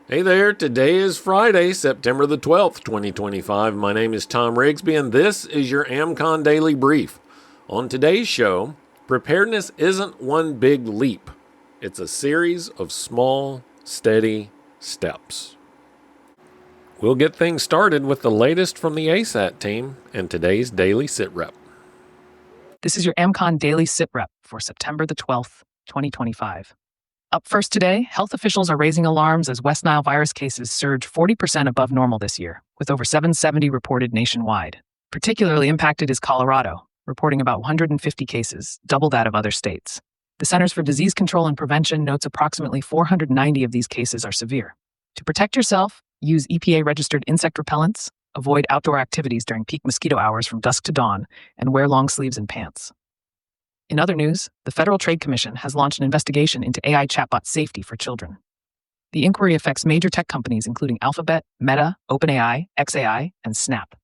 Hey there, today is Friday, September the 12th, 2025. My name is Thom Rigsby, and this is your AmCon Daily Brief. On today's show, preparedness isn't one big leap. It's a series of small, steady steps. We'll get things started with the latest from the ASAT team and today's Daily Sit Rep. This is your AmCon Daily Sit Rep for September the 12th, 2025. Up first today, health officials are raising alarms as West Nile virus cases surge 40% above normal this year, with over 770 reported nationwide. Particularly impacted is Colorado, reporting about 150 cases, double that of other states. The Centers for Disease Control and Prevention notes approximately 490 of these cases are severe. To protect yourself, use EPA-registered insect repellents, avoid outdoor activities during peak mosquito hours from dusk to dawn, and wear long sleeves and pants. In other news, the Federal Trade Commission has launched an investigation into AI chatbot safety for children. The inquiry affects major tech companies including Alphabet, Meta, OpenAI, xAI, and Snap.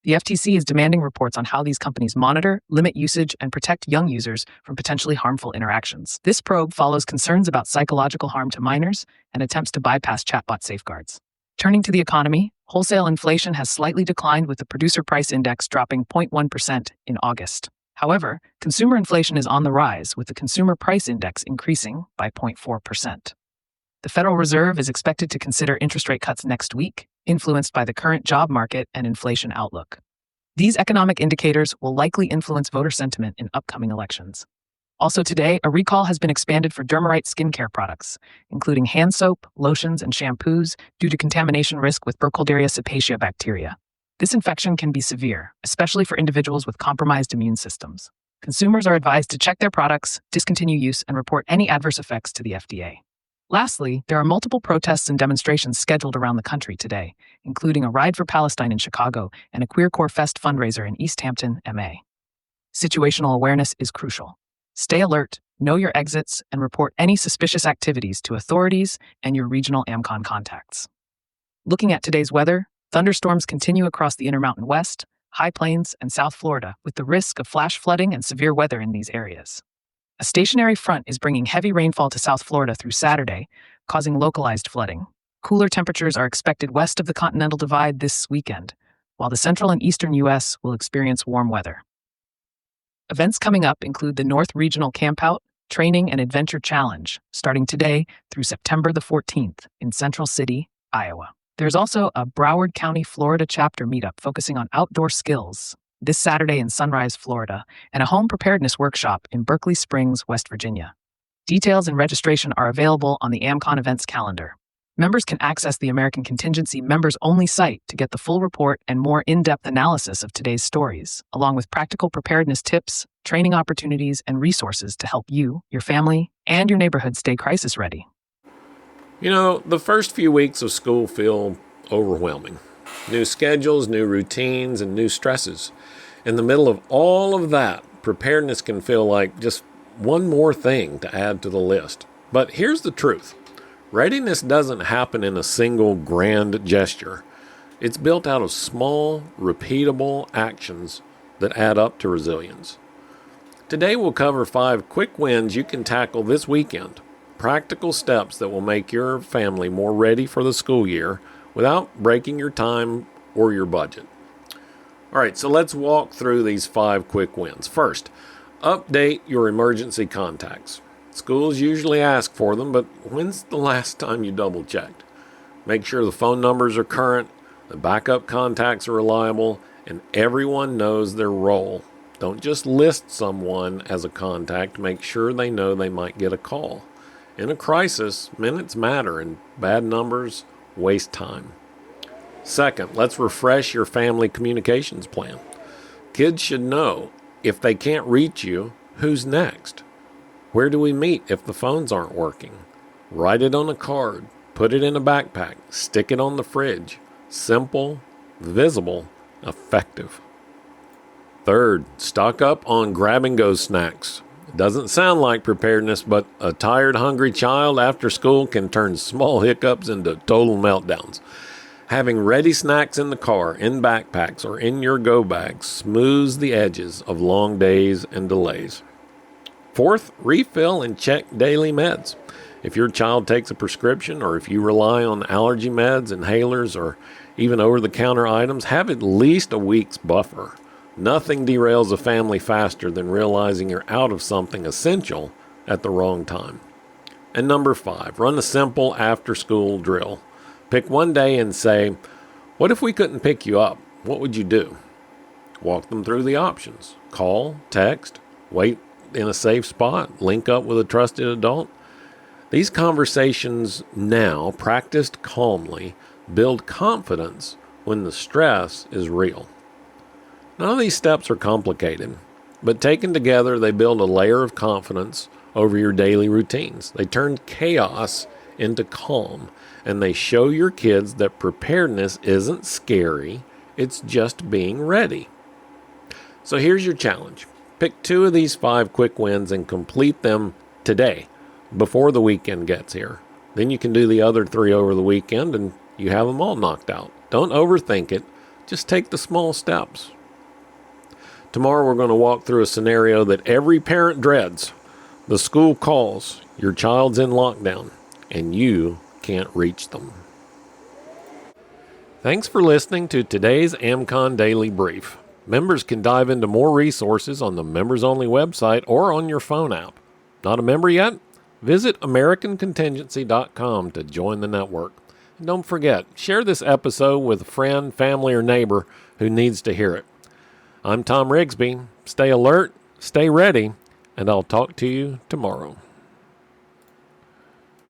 The FTC is demanding reports on how these companies monitor, limit usage, and protect young users from potentially harmful interactions. This probe follows concerns about psychological harm to minors and attempts to bypass chatbot safeguards. Turning to the economy, wholesale inflation has slightly declined with the Producer Price Index dropping 0.1% in August. However, consumer inflation is on the rise, with the Consumer Price Index increasing by 0.4%. The Federal Reserve is expected to consider interest rate cuts next week, influenced by the current job market and inflation outlook. These economic indicators will likely influence voter sentiment in upcoming elections. Also today, a recall has been expanded for Dermarite skincare products, including hand soap, lotions, and shampoos, due to contamination risk with Burkholderia cepacia bacteria. This infection can be severe, especially for individuals with compromised immune systems. Consumers are advised to check their products, discontinue use, and report any adverse effects to the FDA. Lastly, there are multiple protests and demonstrations scheduled around the country today, including a Ride for Palestine in Chicago and a Queercore Fest fundraiser in East Hampton, MA. Situational awareness is crucial. Stay alert, know your exits, and report any suspicious activities to authorities and your regional AmCon contacts. Looking at today's weather, thunderstorms continue across the Intermountain West, High Plains, and South Florida, with the risk of flash flooding and severe weather in these areas. A stationary front is bringing heavy rainfall to South Florida through Saturday, causing localized flooding. Cooler temperatures are expected west of the Continental Divide this weekend, while the central and eastern U.S. will experience warm weather. Events coming up include the North Regional Campout, Training and Adventure Challenge, starting today through September the 14th in Central City, Iowa. There's also a Broward County, Florida chapter meetup focusing on outdoor skills this Saturday in Sunrise, Florida, and a home preparedness workshop in Berkeley Springs, West Virginia. Details and registration are available on the AmCon events calendar. Members can access the American Contingency members-only site to get the full report and more in-depth analysis of today's stories, along with practical preparedness tips, training opportunities, and resources to help you, your family, and your neighborhood stay crisis ready. You know, the first few weeks of school feel overwhelming. New schedules, new routines, and new stresses. In the middle of all of that, preparedness can feel like just one more thing to add to the list. But here's the truth. Readiness doesn't happen in a single grand gesture. It's built out of small, repeatable actions that add up to resilience. Today we'll cover 5 quick wins you can tackle this weekend. Practical steps that will make your family more ready for the school year without breaking your time or your budget. All right, so let's walk through these 5 quick wins. First, update your emergency contacts. Schools usually ask for them, but when's the last time you double-checked? Make sure the phone numbers are current, the backup contacts are reliable, and everyone knows their role. Don't just list someone as a contact. Make sure they know they might get a call. In a crisis, minutes matter, and bad numbers waste time. Second, let's refresh your family communications plan. Kids should know, if they can't reach you, who's next? Where do we meet if the phones aren't working? Write it on a card, put it in a backpack, stick it on the fridge. Simple, visible, effective. Third, stock up on grab-and-go snacks. Doesn't sound like preparedness, but a tired, hungry child after school can turn small hiccups into total meltdowns. Having ready snacks in the car, in backpacks, or in your go bags smooths the edges of long days and delays. Fourth, refill and check daily meds. If your child takes a prescription, or if you rely on allergy meds, inhalers, or even over-the-counter items, have at least a week's buffer. Nothing derails a family faster than realizing you're out of something essential at the wrong time. And number 5, run a simple after-school drill. Pick one day and say, what if we couldn't pick you up? What would you do? Walk them through the options. Call, text, wait in a safe spot, link up with a trusted adult. These conversations now, practiced calmly, build confidence when the stress is real. None of these steps are complicated, but taken together, they build a layer of confidence over your daily routines. They turn chaos into calm, and they show your kids that preparedness isn't scary, it's just being ready. So here's your challenge. Pick 2 of these 5 quick wins and complete them today, before the weekend gets here. Then you can do the other 3 over the weekend and you have them all knocked out. Don't overthink it. Just take the small steps. Tomorrow we're going to walk through a scenario that every parent dreads. The school calls, your child's in lockdown, and you can't reach them. Thanks for listening to today's AmCon Daily Brief. Members can dive into more resources on the members-only website or on your phone app. Not a member yet? Visit AmericanContingency.com to join the network. And don't forget, share this episode with a friend, family, or neighbor who needs to hear it. I'm Thom Rigsby. Stay alert, stay ready, and I'll talk to you tomorrow.